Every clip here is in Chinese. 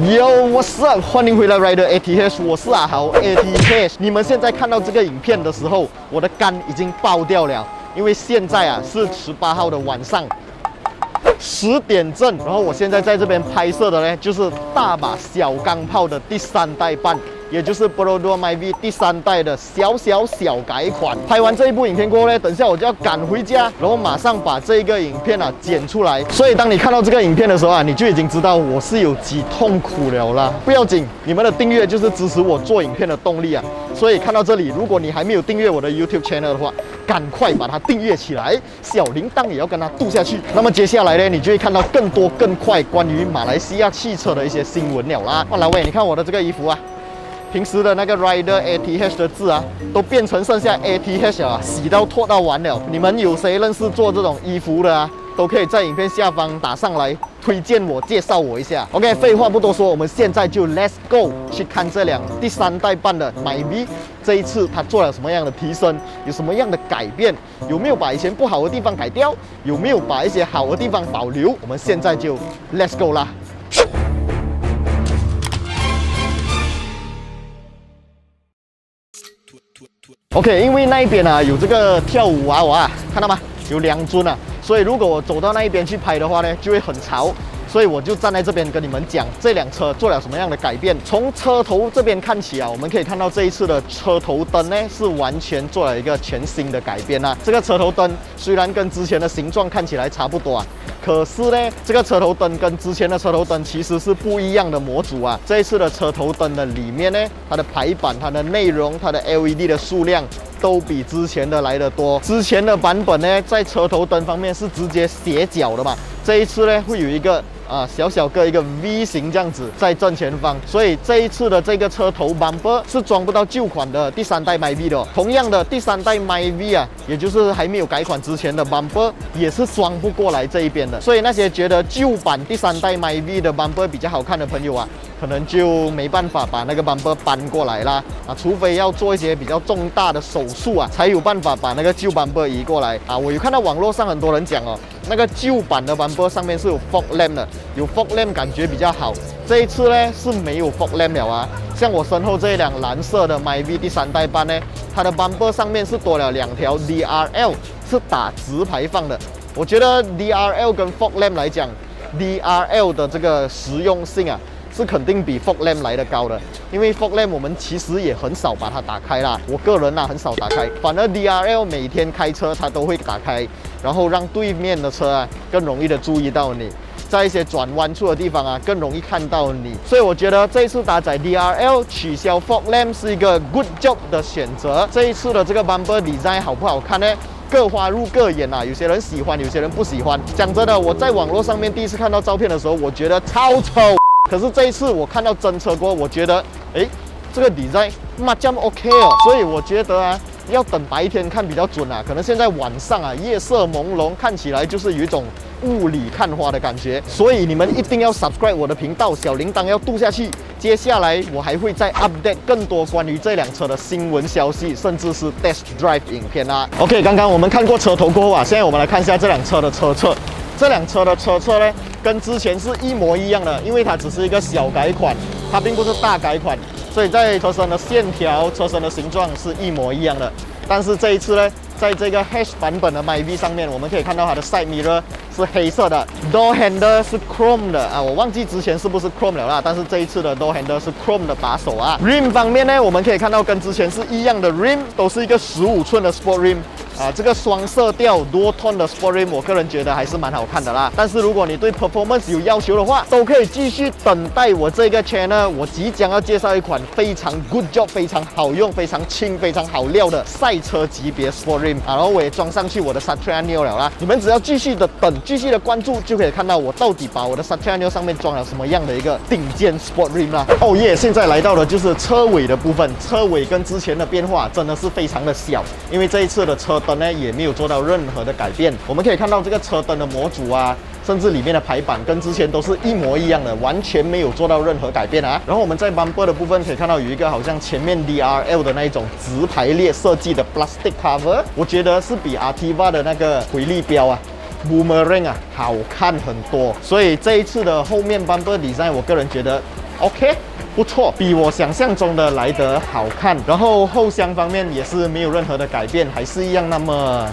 Yo，what's up？ 欢迎回来 Rider ATH， 我是阿豪 ATH。你们现在看到这个影片的时候，我的肝已经爆掉了，因为现在啊是18号的晚上10点正，然后我现在在这边拍摄的呢，就是大把小钢炮的第3代版。 也就是 Brodor Myvi 第3代的小改款。拍完这一部影片过后呢，等下我就要赶回家，然后马上把这个影片啊剪出来。所以当你看到这个影片的时候啊，你就已经知道我是有几痛苦了啦。不要紧，你们的订阅就是支持我做影片的动力啊。所以看到这里，如果你还没有订阅我的 YouTube channel 的话，赶快把它订阅起来，小铃铛也要跟它嘟下去。那么接下来呢，你就会看到更多更快关于马来西亚汽车的一些新闻了啦。老魏，你看我的这个衣服啊。 平时的那个 Rider ATH 的字啊，都变成剩下 ATH 啊，洗到脱到完了。你们有谁认识做这种衣服的啊？都可以在影片下方打上来，推荐我，介绍我一下。OK， 废话不多说，我们现在就 Let's go 去看这辆第3代版的 Myvi。这一次它做了什么样的提升？有什么样的改变？有没有把以前不好的地方改掉？有没有把一些好的地方保留？我们现在就 Let's go 啦！ OK， 因为那一边啊有这个跳舞娃娃，看到吗？有2尊啊，所以如果我走到那一边去拍的话呢，就会很潮。所以我就站在这边跟你们讲这辆车做了什么样的改变。从车头这边看起啊，我们可以看到这一次的车头灯呢是完全做了一个全新的改变啊。这个车头灯虽然跟之前的形状看起来差不多啊。 可是呢，这个车头灯跟之前的车头灯其实是不一样的模组啊。这一次的车头灯的里面呢，它的排版、它的内容、它的 LED 的数量都比之前的来得多。之前的版本呢，在车头灯方面是直接斜角的嘛，这一次呢会有一个小个一个 V 型这样子在正前方，所以这一次的这个车头 bumper 是装不到旧款的第3代 Myvi 的。同样的，第3代 Myvi 啊，也就是还没有改款之前的 bumper 也是装不过来这一边的。所以那些觉得旧版第3代 Myvi 的 bumper 比较好看的朋友啊，可能就没办法把那个 bumper 搬过来啦除非要做一些比较重大的手术啊，才有办法把那个旧 bumper 移过来我有看到网络上很多人讲哦，那个旧版的 bumper 上面是有 fog lamp 的。 有 fog lamp 感觉比较好，这一次呢是没有 fog lamp 了啊。像我身后这一辆蓝色的 Myvi 第3代版呢，它的 bumper 上面是多了2条 DRL， 是打直排放的。我觉得 DRL 跟 fog lamp 来讲 ，DRL 的这个实用性啊，是肯定比 fog lamp 来得高的。因为 fog lamp 我们其实也很少把它打开啦，我个人很少打开，反而 DRL 每天开车它都会打开，然后让对面的车更容易的注意到你。 在一些转弯处的地方更容易看到你，所以我觉得这一次搭载 DRL 取消 fog lamp 是一个 good job 的选择。这一次的这个 bumper design 好不好看呢？各花入各眼有些人喜欢，有些人不喜欢。讲真的，我在网络上面第一次看到照片的时候，我觉得超丑。可是这一次我看到真车过后，我觉得，这个 design 这么 OK 哦。所以我觉得要等白天看比较准可能现在晚上夜色朦胧，看起来就是有一种 雾里看花的感觉，所以你们一定要 subscribe 我的频道，小铃铛要嘟下去。接下来我还会再 update 更多关于这辆车的新闻消息，甚至是 test drive 影片OK， 刚刚我们看过车头过后现在我们来看一下这辆车的车侧。这辆车的车侧呢，跟之前是一模一样的，因为它只是一个小改款，它并不是大改款，所以在车身的线条、车身的形状是一模一样的。但是这一次呢，在这个 Hatch 版本的 Myvi 上面，我们可以看到它的 side mirror 是黑色的 ，door handle 是 chrome 的我忘记之前是不是 chrome 了啦，但是这一次的 door handle 是 chrome 的把手Rim 方面呢，我们可以看到跟之前是一样的 rim， 都是一个15寸的 sport rim。 这个双色调 dual tone 的 sport rim， 我个人觉得还是蛮好看的啦。但是如果你对 performance 有要求的话，都可以继续等待我这个 channel。我即将要介绍一款非常 good job、非常好用、非常轻、非常好料的赛车级别 sport rim 然后我也装上去我的 Satriano 了啦。你们只要继续的等，继续的关注，就可以看到我到底把我的 Satriano 上面装了什么样的一个顶尖 sport rim 啦。现在来到的就是车尾的部分，车尾跟之前的变化真的是非常的小，因为这一次的车灯呢也没有做到任何的改变。我们可以看到这个车灯的模组甚至里面的排版跟之前都是一模一样的，完全没有做到任何改变然后我们在 bumper 的部分可以看到有一个好像前面 DRL 的那一种直排列设计的 plastic cover， 我觉得是比 Artiva 的那个回力标Boomerang 好看很多。所以这一次的后面 bumper design， 我个人觉得 OK。不错，比我想象中的来得好看。然后后箱方面也是没有任何的改变，还是一样那么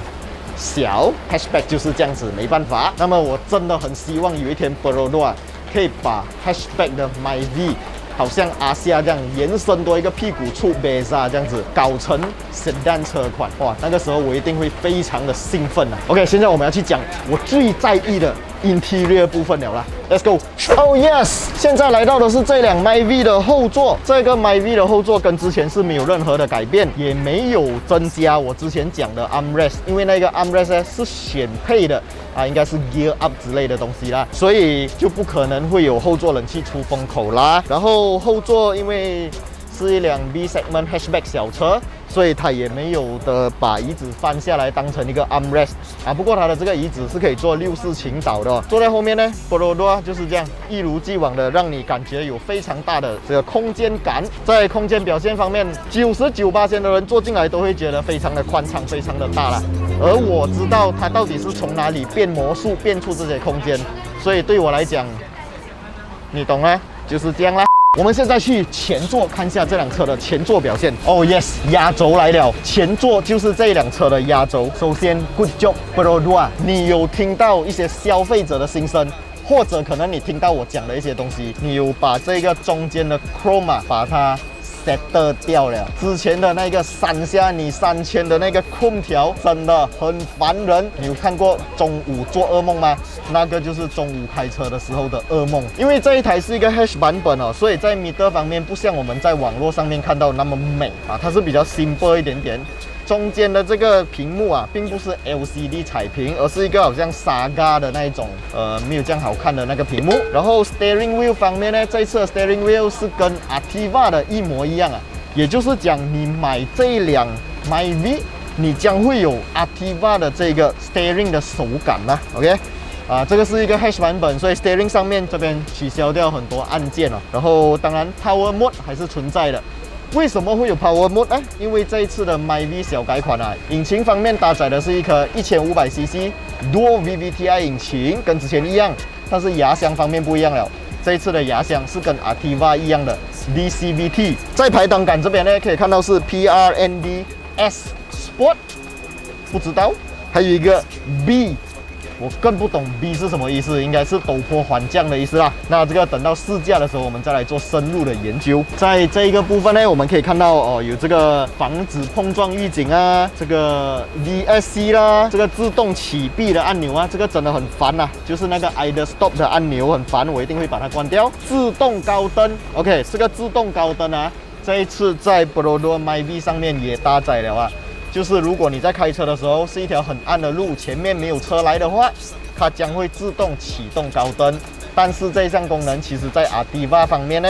小。Hatchback 就是这样子，没办法。那么我真的很希望有一天 Perodua 可以把 Hatchback 的 MyV 好像阿夏这样延伸多一个屁股出 Beza 这样子，搞成 Sedan 车款。哇，那个时候我一定会非常的兴奋啊。OK， 现在我们要去讲我最在意的 Interior 部分了啦。Let's go。Oh yes， 现在来到的是这辆 MyV 的后座。这个 MyV 的后座跟之前是没有任何的改变，也没有增加我之前讲的 armrest， 因为那个 armrest 呢是选配的啊，应该是 gear up 之类的东西啦，所以就不可能会有后座冷气出风口啦。然后后座因为是一辆 B segment hatchback 小车，所以它也没有的把椅子翻下来当成一个 armrest 啊。不过它的这个椅子是可以做6/4倾倒的哦。坐在后面呢 ，Perodua 就是这样，一如既往的让你感觉有非常大的这个空间感。在空间表现方面，99%的人坐进来都会觉得非常的宽敞，非常的大啦。而我知道它到底是从哪里变魔术变出这些空间，所以对我来讲，你懂吗？就是这样啦。我们现在去前座看一下这辆车的前座表现。Oh yes， 压轴来了，前座就是这辆车的压轴。首先 ，Good job Perodua， 你有听到一些消费者的心声，或者可能你听到我讲的一些东西，你有把这个中间的 chroma 把它 set 掉了。之前的那个闪下你3000的那个空调真的很烦人。你有看过中午做噩梦吗？那个就是中午开车的时候的噩梦。因为这一台是一个 Hatch 版本哦，所以在 meter 方面不像我们在网络上面看到那么美啊，它是比较 simple 一点点。中间的这个屏幕啊，并不是 LCD 彩屏，而是一个好像 Saga 的那一种，没有这样好看的那个屏幕。然后 steering wheel 方面呢，这一次的 steering wheel 是跟 Activa 的一模一样啊，也就是讲你买这一辆 MyV， 你将会有 Activa 的这个 steering 的手感啦。OK。啊，这个是一个 Hatch 版本，所以 steering 上面这边取消掉很多按键哦。然后当然 Power Mode 还是存在的。为什么会有 Power Mode 呢？因为这一次的 MyV 小改款啊，引擎方面搭载的是一颗1500cc Dual VVTi 引擎，跟之前一样，但是牙箱方面不一样了。这一次的牙箱是跟 Activa 一样的 DCVT。在排挡杆这边呢，可以看到是 PRND S Sport， 不知道，还有一个 B。我更不懂 B 是什么意思，应该是陡坡缓降的意思啦。那这个等到试驾的时候，我们再来做深入的研究。在这一个部分呢，我们可以看到哦，有这个防止碰撞预警啊，这个 VSC 啦，这个自动启闭的按钮啊，这个真的很烦呐，就是那个 Idle Stop 的按钮很烦，我一定会把它关掉。自动高灯 ，OK， 这个自动高灯啊，这一次在 Perodua MyV 上面也搭载了啊。就是如果你在开车的时候是一条很暗的路，前面没有车来的话，它将会自动启动高灯。但是这项功能其实在 Activa 方面呢，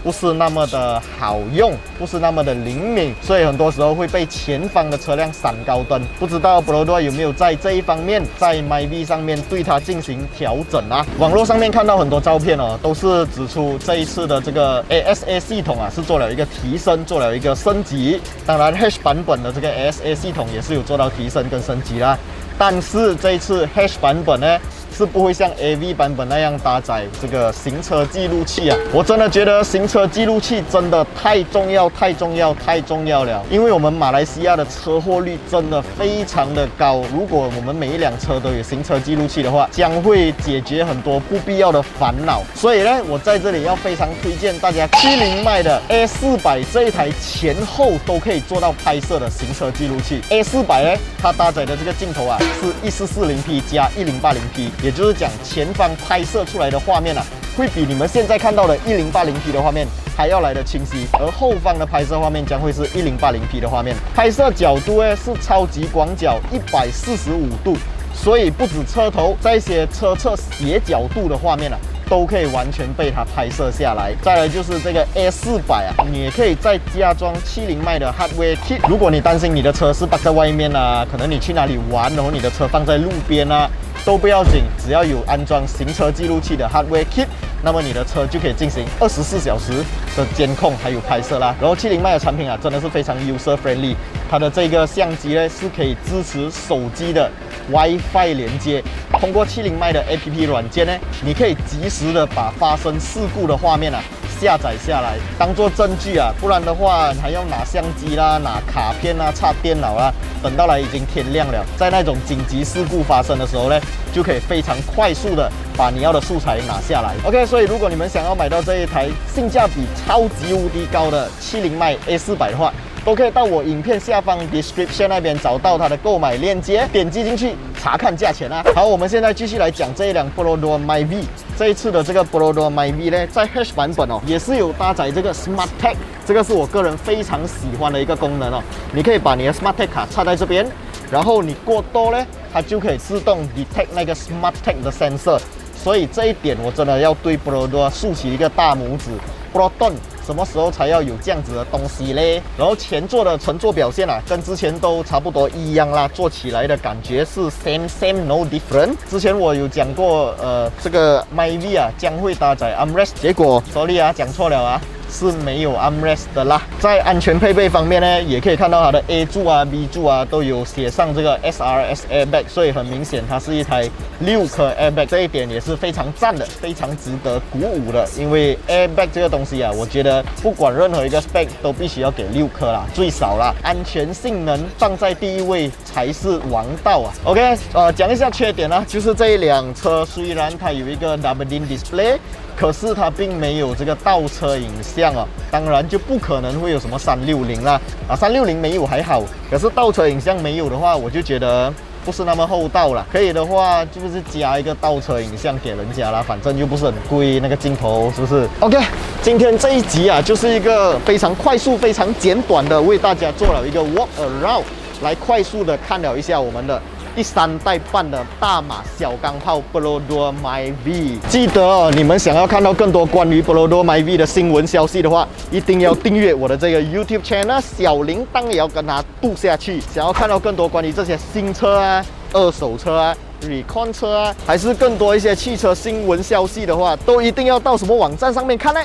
不是那么的好用，不是那么的灵敏，所以很多时候会被前方的车辆闪高灯。不知道 Perodua 有没有在这一方面，在 MyV 上面对它进行调整啊？网络上面看到很多照片哦，都是指出这一次的这个 ASA 系统啊，是做了一个提升，做了一个升级。当然 Hatch 版本的这个 ASA 系统也是有做到提升跟升级啦。但是这一次 Hatch 版本呢，是不会像 AV 版本那样搭载这个行车记录器啊！我真的觉得行车记录器真的太重要、太重要、太重要了，因为我们马来西亚的车祸率真的非常的高。如果我们每一辆车都有行车记录器的话，将会解决很多不必要的烦恼。所以呢，我在这里要非常推荐大家70迈的 A400这一台前后都可以做到拍摄的行车记录器。A400呢，它搭载的这个镜头啊是1440p 加1080p。也就是讲，前方拍摄出来的画面啊，会比你们现在看到的1080p 的画面还要来得清晰，而后方的拍摄画面将会是1080p 的画面。拍摄角度呢是超级广角145度，所以不止车头，在一些车侧斜角度的画面啊，都可以完全被它拍摄下来。再来就是这个 A400啊，你也可以再加装70迈的 Hardware Kit。如果你担心你的车是摆在外面啊，可能你去哪里玩，然后你的车放在路边啊，都不要紧，只要有安装行车记录器的 Hardware Kit， 那么你的车就可以进行24小时的监控还有拍摄啦。然后70迈的产品啊，真的是非常 user friendly， 它的这个相机呢是可以支持手机的 WiFi 连接。通过70迈的 APP 软件呢，你可以及时的把发生事故的画面啊下载下来，当做证据啊，不然的话还要拿相机啦、拿卡片啊、插电脑啦，等到来已经天亮了，在那种紧急事故发生的时候呢，就可以非常快速的把你要的素材拿下来。OK， 所以如果你们想要买到这一台性价比超级无敌高的70迈 A400的话，都可以到我影片下方 description 那边找到它的购买链接，点击进去查看价钱啊。好，我们现在继续来讲这一辆 Perodor MyV。这一次的这个 Perodor MyV 呢，在 H 版本哦，也是有搭载这个 Smart Tag， 这个是我个人非常喜欢的一个功能哦。你可以把你的 Smart Tag 卡插在这边，然后你过多呢，它就可以自动 detect 那个 Smart Tag 的 sensor。所以这一点我真的要对 Perodor 竖起一个大拇指。不知道什么时候才要有这样子的东西嘞？然后前座的乘坐表现啊，跟之前都差不多一样啦，坐起来的感觉是 same no different。之前我有讲过，这个 MyV 啊将会搭载 armrest， 结果 sorry 啊，讲错了啊。是没有 armrest 的啦。在安全配备方面呢，也可以看到它的 A 柱啊、B 柱啊都有写上这个 SRS airbag， 所以很明显它是一台6颗 airbag， 这一点也是非常赞的，非常值得鼓舞的。因为 airbag 这个东西啊，我觉得不管任何一个 spec 都必须要给6颗啦，最少啦，安全性能放在第一位才是王道啊。OK， 讲一下缺点呢，就是这一辆车虽然它有一个 double din display。可是它并没有这个倒车影像哦，当然就不可能会有什么360啦，360没有还好，可是倒车影像没有的话，我就觉得不是那么厚道了。可以的话，就是加一个倒车影像给人家啦，反正又不是很贵，那个镜头是不是 ？OK， 今天这一集啊，就是一个非常快速、非常简短的，为大家做了一个 walk around， 来快速的看了一下我们的第3代半的大马小钢炮 Perodor MyV。记得哦，你们想要看到更多关于 Perodor MyV 的新闻消息的话，一定要订阅我的这个 YouTube channel， 小铃铛也要跟它嘟下去。想要看到更多关于这些新车啊、二手车啊、recon 车啊，还是更多一些汽车新闻消息的话，都一定要到什么网站上面看呢？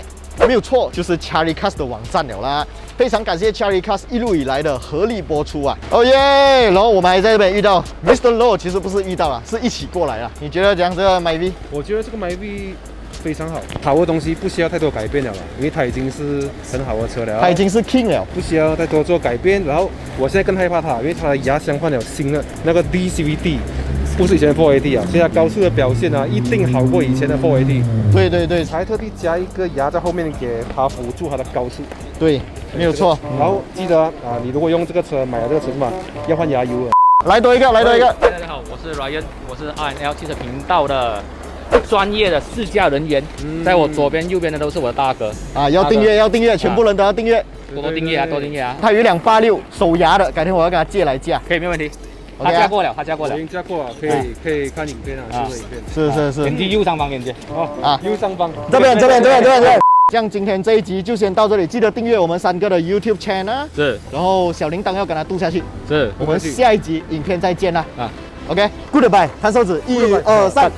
没有错，就是 Cherrycast 的网站了啦。非常感谢 Cherrycast 一路以来的合力播出啊！哦耶！然后我们还在这边遇到 Mr. Low， 其实不是遇到了，是一起过来了。你觉得怎样？这个 MyV？ 我觉得这个 MyV 非常好，好的东西不需要太多改变了，因为它已经是很好的车了，它已经是 King 了，不需要再多做改变。然后我现在更害怕它，因为它的牙箱换了新的那个 DCVT。不是以前的 4AT 啊，所以它高速的表现啊，一定好过以前的 4AT。对对对，才特地加一个牙在后面给它辅助它的高速。对，没有错。然后记得啊，你如果用这个车买了这个车嘛，要换牙油了。来多一个，来多一个。大家好，我是 Ryan， 我是 RNL 汽车频道的专业的试驾人员。在我左边、右边的都是我的大哥啊，要订阅，要订阅，全部人都要订阅，多订阅啊，多订阅啊。他有一辆86手牙的，改天我要跟他借来驾。可以，没问题。他驾过了，他驾过了。已经驾过了，可以看影片啊，这个影片。是。点击右上方链接。右上方。这边。这样今天这一集就先到这里，记得订阅我们3个的 YouTube channel， 是。然后小铃铛要跟他嘟下去，是。我们下一集影片再见啦。啊 ，OK，Goodbye， 弹手指，1、2、3。